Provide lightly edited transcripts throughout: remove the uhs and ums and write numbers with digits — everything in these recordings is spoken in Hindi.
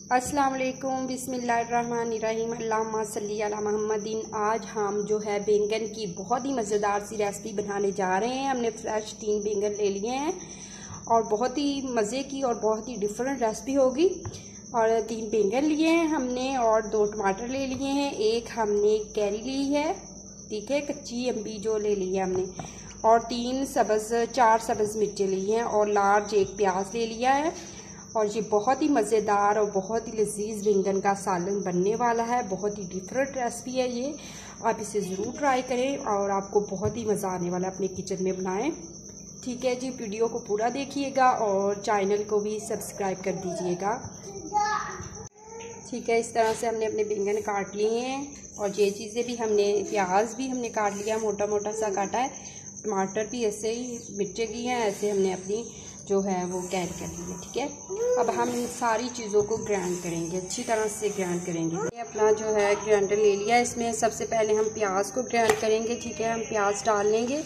अस्सलाम वालेकुम, बिस्मिल्लाहिर्रहमानिर्रहीम, अल्लाहुम्मा सल्ली अला मुहम्मदिन। आज हम जो है बैंगन की बहुत ही मज़ेदार सी रेसिपी बनाने जा रहे हैं। हमने फ्रेश 3 बैंगन ले लिए हैं और बहुत ही मज़े की और बहुत ही डिफरेंट रेसिपी होगी। और 3 बैंगन लिए हैं हमने और 2 टमाटर ले लिए हैं, एक हमने कैरी ली है, ठीक है, कच्ची अम्बी जो ले ली है हमने, और 4 सब्ज़ मिर्चें ली हैं और लार्ज एक प्याज ले लिया है। और ये बहुत ही मज़ेदार और बहुत ही लजीज बैंगन का सालन बनने वाला है। बहुत ही डिफरेंट रेसिपी है ये, आप इसे ज़रूर ट्राई करें और आपको बहुत ही मज़ा आने वाला है अपने किचन में बनाएं। ठीक है जी, वीडियो को पूरा देखिएगा और चैनल को भी सब्सक्राइब कर दीजिएगा। ठीक है, इस तरह से हमने अपने बैंगन काट लिए हैं और ये चीज़ें भी हमने, प्याज भी हमने काट लिया, मोटा मोटा सा काटा है, टमाटर भी ऐसे ही, मिर्चें भी हैं ऐसे हमने अपनी जो है वो ग्राइंड कर ली है। ठीक है, अब हम इन सारी चीज़ों को ग्राइंड करेंगे, अच्छी तरह से ग्राइंड करेंगे। अपना जो है ग्राइंडर ले लिया, इसमें सबसे पहले हम प्याज को ग्राइंड करेंगे। ठीक है, हम प्याज डाल लेंगे।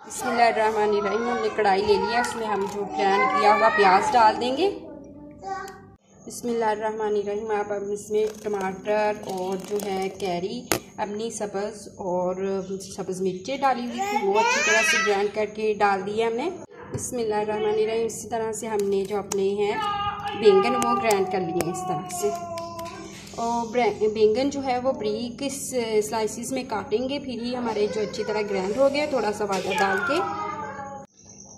बिस्मिल्लाहिर्रहमानिर्रहीम, हमने कढ़ाई ले लिया, इसमें हम जो ग्राइंड किया हुआ प्याज डाल देंगे। बिस्मिल्लाहिर्रहमानिर्रहीम, आप अब इसमें टमाटर और जो है कैरी, अपनी सब्ज़ मिर्चें डाली हुई थी वो अच्छी तरह से ग्राइंड करके डाल दिया हमने। बिस्मिल्लाहिर्रहमानिर्रहीम, इसी तरह से हमने जो अपने हैं बैंगन वो ग्राइंड कर लिए इस तरह से। और बैंगन जो है वो ब्रीक स्लाइसिस में काटेंगे, फिर ही हमारे जो अच्छी तरह ग्राइंड हो गया। थोड़ा सा वाटर डाल के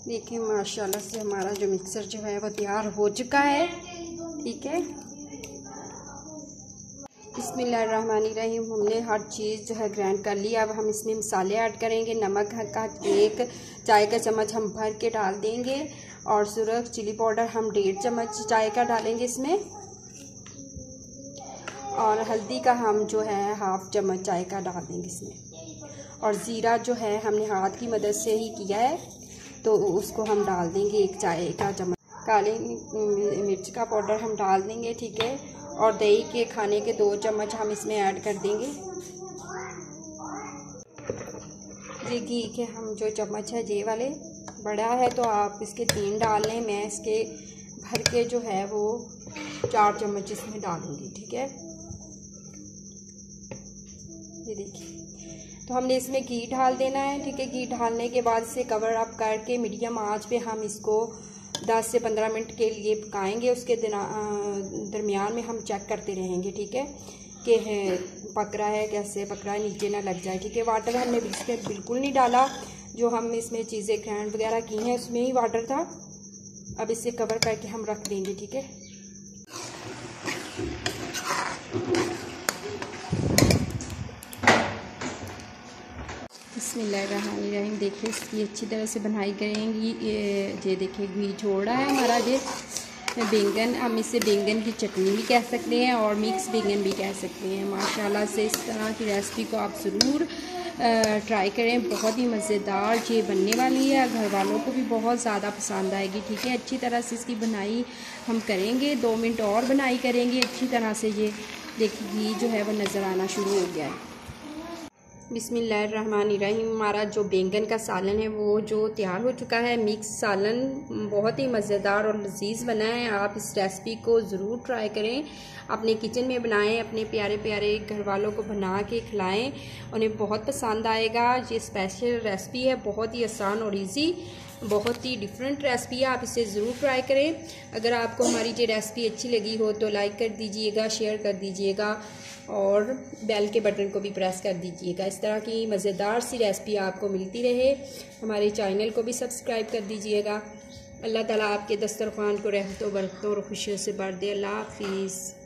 देखिए, माशाल्लाह से हमारा जो मिक्सर जो है वो तैयार हो चुका है। ठीक है, बिस्मिल्लाहिर्रहमानिर्रहीम, हमने हर चीज़ जो है ग्राइंड कर ली। अब हम इसमें मसाले ऐड करेंगे। नमक का 1 चाय का चम्मच हम भर के डाल देंगे और सुरख चिली पाउडर हम 1.5 चम्मच चाय का डालेंगे इसमें, और हल्दी का हम जो है 1/2 चम्मच चाय का डाल देंगे इसमें। और ज़ीरा जो है हमने हाथ की मदद से ही किया है तो उसको हम डाल देंगे 1 चाय का चम्मच। काली मिर्च का पाउडर हम डाल देंगे। ठीक है, और दही के खाने के 2 चम्मच हम इसमें ऐड कर देंगे। ये घी के हम जो चम्मच है ये वाले बड़ा है तो आप इसके 3 डाल लें, मैं इसके भर के जो है वो 4 चम्मच इसमें डालूंगी। ठीक है, ये देखिए, तो हमने इसमें घी डाल देना है। ठीक है, घी डालने के बाद इसे कवर अप करके मीडियम आंच पे हम इसको 10 से 15 मिनट के लिए पकाएंगे। उसके दरमियान में हम चेक करते रहेंगे। ठीक है, कि पक रहा है, कैसे पक रहा है, नीचे ना लग जाए। ठीक है, वाटर हमने बिल्कुल नहीं डाला, जो हम इसमें चीज़ें ग्राइंड वगैरह की हैं उसमें ही वाटर था। अब इसे कवर करके हम रख देंगे। ठीक है, बिस्मिल्लाहिर्रहमानिर्रहीम, देखिए इसकी अच्छी तरह से बनाई करेंगी। ये देखिए घी छोड़ रहा है हमारा ये बैंगन। हम इसे बैंगन की चटनी भी कह सकते हैं और मिक्स बैंगन भी कह सकते हैं। माशाल्लाह से इस तरह की रेसिपी को आप ज़रूर ट्राई करें, बहुत ही मज़ेदार ये बनने वाली है, घर वालों को भी बहुत ज़्यादा पसंद आएगी। ठीक है, अच्छी तरह से इसकी बनाई हम करेंगे, 2 मिनट और बनाई करेंगे अच्छी तरह से। ये देखिए घी जो है वो नज़र आना शुरू हो गया है। बिस्मिल्लाहिर्रहमानिर्रहीम, हमारा जो बैंगन का सालन है वो जो तैयार हो चुका है, मिक्स सालन, बहुत ही मज़ेदार और लजीज बना है। आप इस रेसिपी को ज़रूर ट्राई करें, अपने किचन में बनाएं, अपने प्यारे प्यारे घर वालों को बना के खिलाएं, उन्हें बहुत पसंद आएगा। ये स्पेशल रेसिपी है, बहुत ही आसान और इजी, बहुत ही डिफरेंट रेसिपी है, आप इसे ज़रूर ट्राई करें। अगर आपको हमारी ये रेसिपी अच्छी लगी हो तो लाइक कर दीजिएगा, शेयर कर दीजिएगा और बेल के बटन को भी प्रेस कर दीजिएगा। इस तरह की मज़ेदार सी रेसिपी आपको मिलती रहे। हमारे चैनल को भी सब्सक्राइब कर दीजिएगा। अल्लाह ताला आपके दस्तरखान को रहमतों बरकतों और खुशियों से भर दे। अल्लाह हाफिज़।